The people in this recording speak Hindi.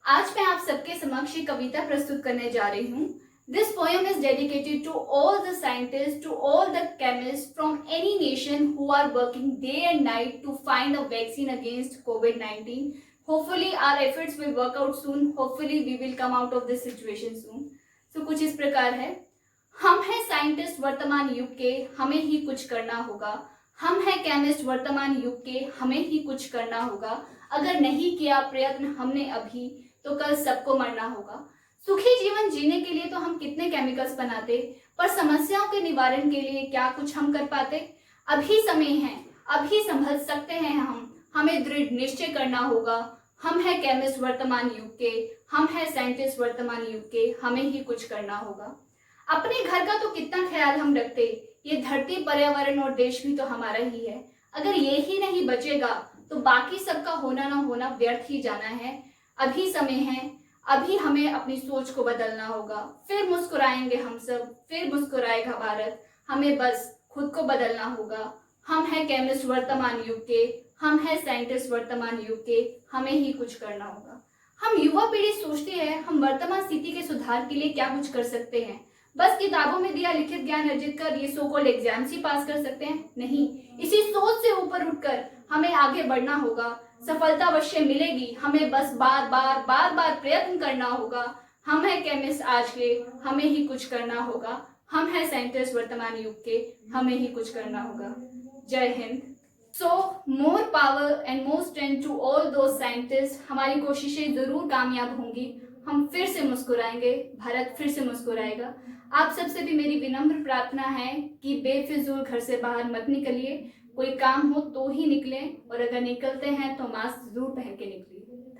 आज मैं आप सबके समक्ष एक कविता प्रस्तुत करने जा रही हूँ। This poem is dedicated to all the scientist, to all the chemist from any nation who are working day and night to find a vaccine against COVID-19. Hopefully our efforts will work out soon. Hopefully we will come out of this situation soon. So कुछ इस प्रकार है। हम हैं साइंटिस्ट वर्तमान युग के, हमें ही कुछ करना होगा। हम हैं केमिस्ट वर्तमान युग के, हमें ही कुछ करना होगा। अगर नहीं किया प्रयत्न हमने अभी, तो कल सबको मरना होगा। सुखी जीवन जीने के लिए तो हम कितने केमिकल्स बनाते, पर समस्याओं के निवारण के लिए क्या कुछ हम कर पाते? अभी समय है, अभी संभल सकते हैं हम, हमें दृढ़ निश्चय करना होगा। हम हैं केमिस्ट वर्तमान युग के, हम हैं साइंटिस्ट वर्तमान युग के, हमें ही कुछ करना होगा। अपने घर का तो कितना ख्याल हम रखते, ये धरती, पर्यावरण और देश भी तो हमारा ही है। अगर ये ही नहीं बचेगा तो बाकी सबका होना ना होना व्यर्थ ही जाना है। अभी समय है, अभी हमें अपनी सोच को बदलना होगा। फिर मुस्कुराएंगे हम सब, फिर मुस्कुराएगा भारत। हमें बस खुद को बदलना होगा। हम हैं केमिस्ट वर्तमान युग के, हम हैं साइंटिस्ट वर्तमान युग के, हमें ही कुछ करना होगा। हम युवा पीढ़ी सोचते हैं हम वर्तमान स्थिति के सुधार के लिए क्या कुछ कर सकते हैं। बस किताबों में दिया लिखित ज्ञान अर्जित कर ये सो कॉल्ड एग्जाम्स ही पास कर सकते हैं? नहीं, इसी सोच से ऊपर उठकर हमें आगे बढ़ना होगा। सफलता अवश्य मिलेगी, हमें बस बार बार प्रयत्न करना होगा। हम हैं केमिस्ट आज के, हमें ही कुछ करना होगा। हम हैं साइंटिस्ट वर्तमान युग के, हमें ही कुछ करना होगा। जय Hind. So more power and more strength to all those scientist. हमारी कोशिशें जरूर कामयाब होंगी। हम फिर से मुस्कुराएंगे, भारत फिर से मुस्कुराएगा। आप सबसे भी मेरी विनम्र प्रार्थना है कि बेफिजूल घर से बाहर मत निकलिए। कोई काम हो तो ही निकलें, और अगर निकलते हैं तो मास्क जरूर पहन के निकलिए।